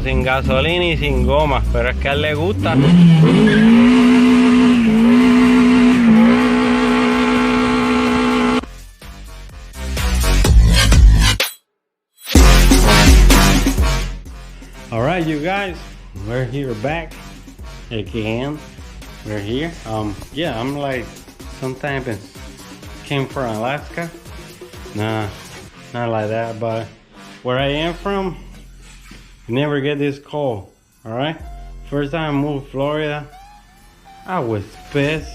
sin gasolina y sin goma, pero es que a él le gusta. Alright, you guys, we're here back again. We're here. Yeah, I'm like sometimes came from Alaska. Nah, not like that, but where I am from, never get this cold. Alright, first time I moved to Florida, I was pissed.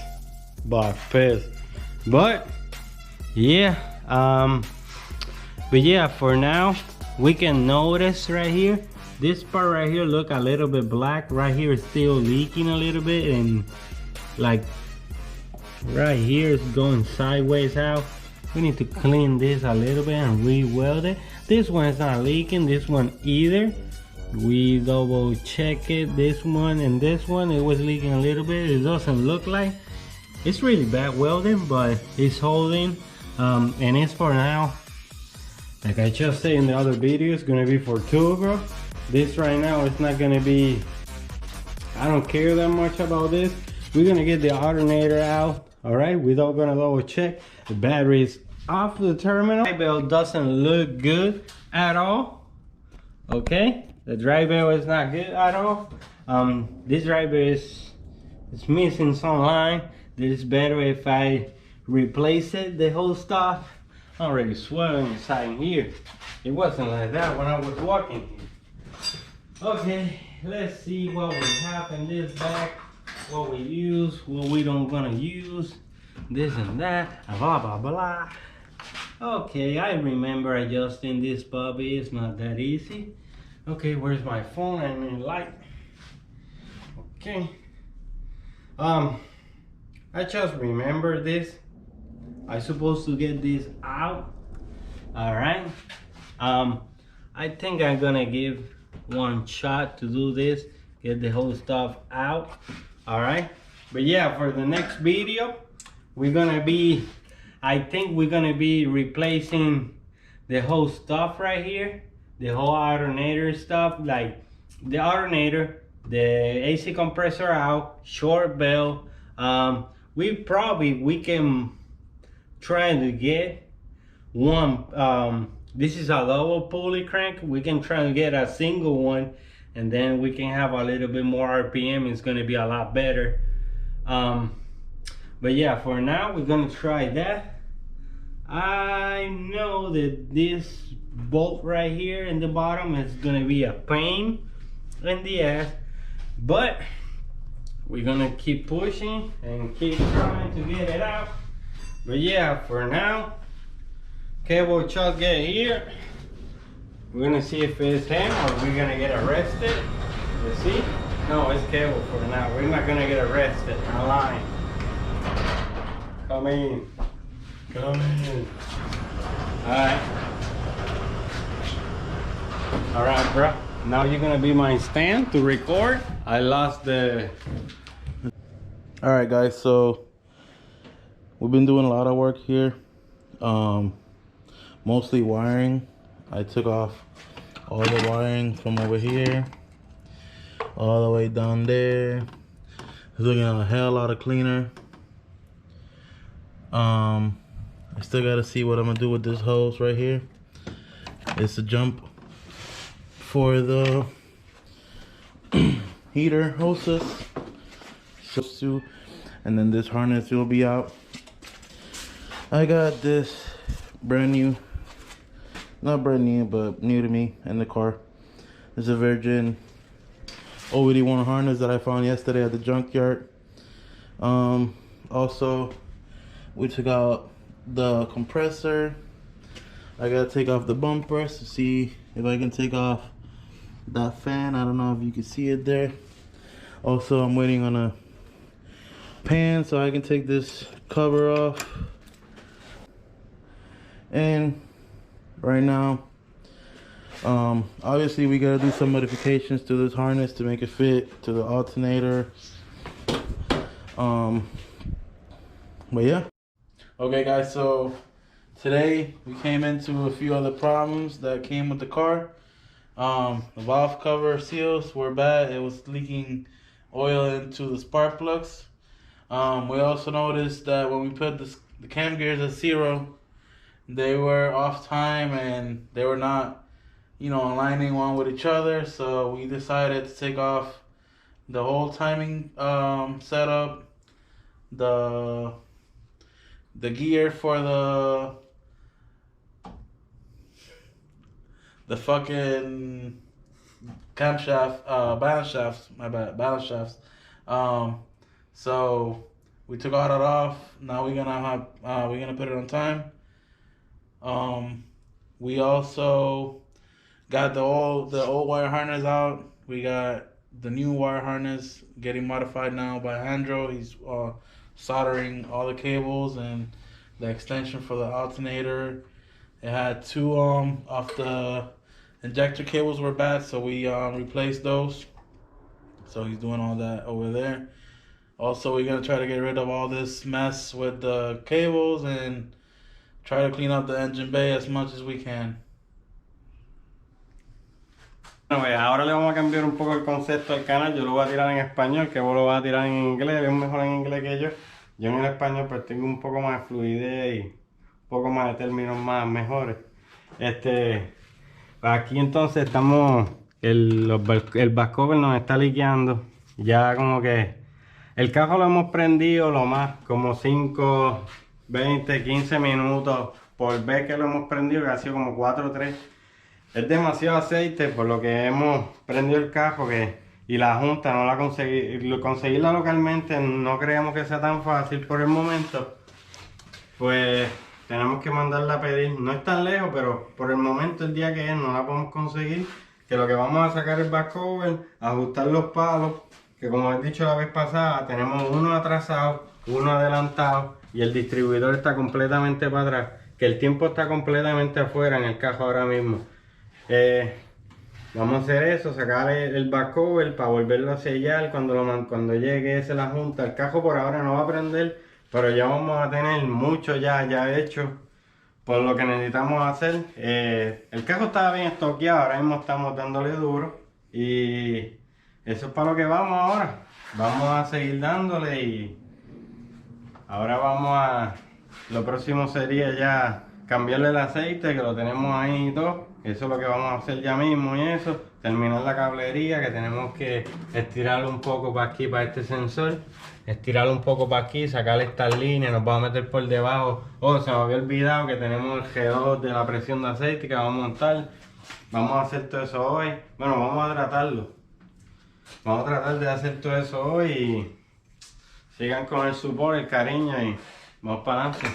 But yeah, but yeah, for now we can notice right here, this part right here look a little bit black. Right here is still leaking a little bit, and like right here is going sideways out. We need to clean this a little bit and re-weld it. This one is not leaking, this one either. We double check it, this one and this one, it was leaking a little bit. It doesn't look like it's really bad welding, but it's holding, and it's for now. Like I just said in the other video, it's gonna be for turbo. This right now, it's not gonna be, I don't care that much about this. We're gonna get the alternator out, all right? We're not gonna double check. The battery is off the terminal. The belt doesn't look good at all, okay? The drive belt is not good at all. This driver is missing some line. This better if I replace it, the whole stuff. Already swelling inside here. It wasn't like that when I was walking here. Okay, let's see what we have in this bag, what we use, what we don't gonna use, this and that, blah blah blah. Okay, I remember adjusting this puppy. It's not that easy. Okay, where's my phone and light? Okay. I just remember this. I supposed to get this out. All right. I think I'm gonna give one shot to do this, get the whole stuff out. All right. But yeah, for the next video, we're gonna be, I think we're gonna be replacing the whole stuff right here, the whole alternator stuff, like the alternator, the AC compressor out, short belt. We can try to get one, this is a double pulley crank. We can try to get a single one, and then we can have a little bit more RPM. It's gonna be a lot better. But yeah, for now we're gonna try that. I know that this bolt right here in the bottom is gonna be a pain in the ass, but we're gonna keep pushing and keep trying to get it out. But yeah, for now, cable chuck get here. We're gonna see if it's him or we're gonna get arrested. Let's see. No, it's cable for now. We're not gonna get arrested online. Come in. Come in. Alright. Alright, bro. Now you're gonna be my stand to record. I lost the... Alright guys, so we've been doing a lot of work here. Mostly wiring. I took off all the wiring from over here all the way down there. It's looking a hell lot of cleaner. I still gotta see what I'm gonna do with this hose right here. It's a jump for the heater hoses, and then this harness will be out. I got this brand new, not brand new, but new to me in the car. It's a Virgin OBD1 harness that I found yesterday at the junkyard. Also, we took out the compressor. I gotta take off the bumpers to see if I can take off that fan. I don't know if you can see it there. Also, I'm waiting on a pan so I can take this cover off. And right now, obviously we gotta do some modifications to this harness to make it fit to the alternator. But yeah. Okay guys, so today we came into a few other problems that came with the car. The valve cover seals were bad. It was leaking oil into the spark plugs. We also noticed that when we put the cam gears at 0, they were off time and they were not, aligning one with each other. So we decided to take off the whole timing setup, the gear for the fucking camshaft, balance shafts. My bad, balance shafts. So we took all that off. Now we're gonna put it on time. We also got the old wire harness out. We got the new wire harness getting modified now by Andrew. He's soldering all the cables and the extension for the alternator. It had two of the injector cables were bad, so we replaced those. So he's doing all that over there. Also, we're gonna try to get rid of all this mess with the cables and try to clean up the engine bay as much as we can. Bueno, pues ahora le vamos a cambiar un poco el concepto al canal. Yo lo voy a tirar en español, que vos lo vas a tirar en inglés. Él es mejor en inglés que yo. Yo en el español pues tengo un poco más de fluidez y un poco más de términos más mejores. Aquí entonces estamos, el backcover nos está liqueando. Ya como que el carro lo hemos prendido lo más como 5, 20, 15 minutos por vez que lo hemos prendido, que ha sido como 4 o 3. Es demasiado aceite por lo que hemos prendido el carro y la junta no la conseguirla localmente no creemos que sea tan fácil por el momento. Pues tenemos que mandarla a pedir. No es tan lejos, pero por el momento, el día que es, no la podemos conseguir. Que lo que vamos a sacar es el backcover, ajustar los palos, que como he dicho la vez pasada, tenemos uno atrasado, uno adelantado y el distribuidor está completamente para atrás. Que el tiempo está completamente afuera en el carro ahora mismo. Vamos a hacer eso, sacar el backcover para volverlo a sellar cuando llegue ese la junta. El carro por ahora no va a prender, pero ya vamos a tener mucho ya hecho por lo que necesitamos hacer. El carro estaba bien estoqueado, ahora mismo estamos dándole duro y eso es para lo que vamos ahora. Vamos a seguir dándole y ahora lo próximo sería ya cambiarle el aceite, que lo tenemos ahí y todo. Eso es lo que vamos a hacer ya mismo y eso. Terminar la cablería, que tenemos que estirarlo un poco para aquí, para este sensor. Estirarlo un poco para aquí, sacarle estas líneas, nos vamos a meter por debajo. Oh, se me había olvidado que tenemos el G2 de la presión de aceite que vamos a montar. Vamos a hacer todo eso hoy. Bueno, vamos a tratarlo. Vamos a tratar de hacer todo eso hoy y sigan con el support, el cariño y vamos para adelante.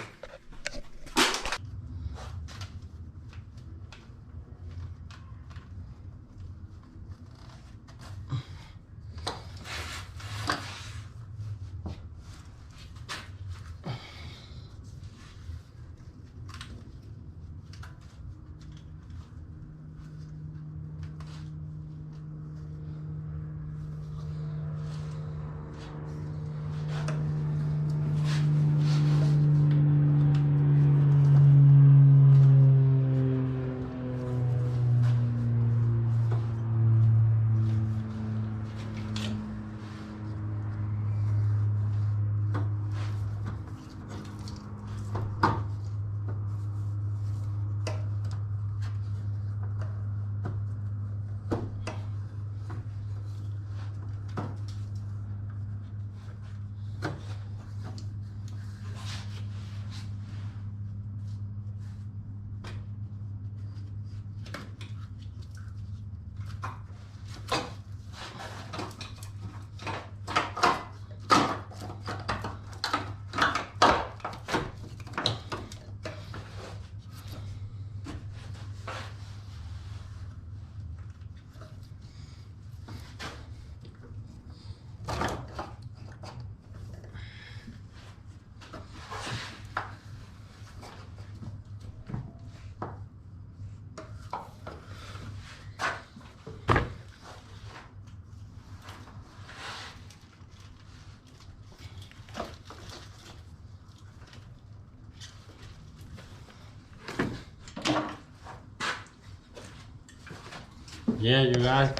yeah, you guys,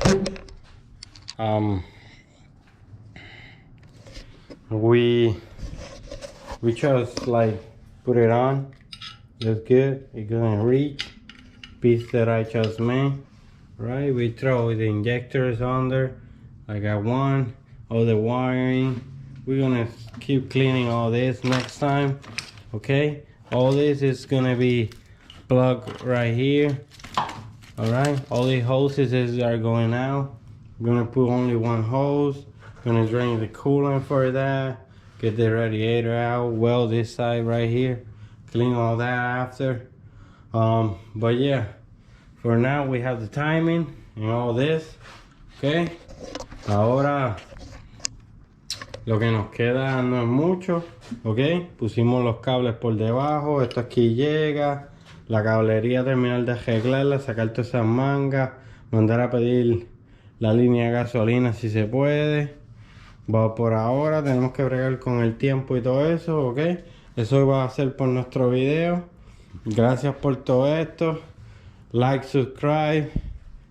we just like put it on. That's good. It's gonna reach piece that I just made. Right, we throw the injectors under. I got one, all the wiring. We're gonna keep cleaning all this next time. Okay, all this is gonna be plugged right here. All right, all the hoses are going out. I'm gonna put only one hose. Gonna drain the coolant for that. Get the radiator out. Weld this side right here. Clean all that after. But yeah, for now we have the timing and all this. Okay. Ahora lo que nos queda no es mucho. Ok. Pusimos los cables por debajo. Esto aquí llega. La cablería terminar de arreglarla. Sacar todas esas mangas. Mandar a pedir la línea de gasolina si se puede. Va por ahora. Tenemos que bregar con el tiempo y todo eso. Ok. Eso va a ser por nuestro video. Gracias por todo esto. Like, subscribe,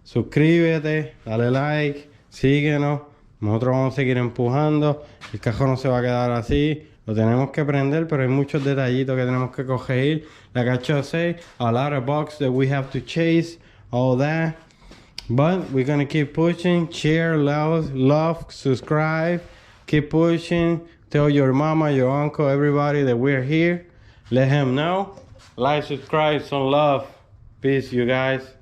suscríbete, dale like, síguenos. Nosotros vamos a seguir empujando. El cajón no se va a quedar así. Lo tenemos que prender, pero hay muchos detallitos que tenemos que coger. Like I just say, a lot of bugs that we have to chase, all that. But we're gonna keep pushing. Share, love, subscribe. Keep pushing. Tell your mama, your uncle, everybody that we're here. Let him know. Like, subscribe, some love. Peace, you guys.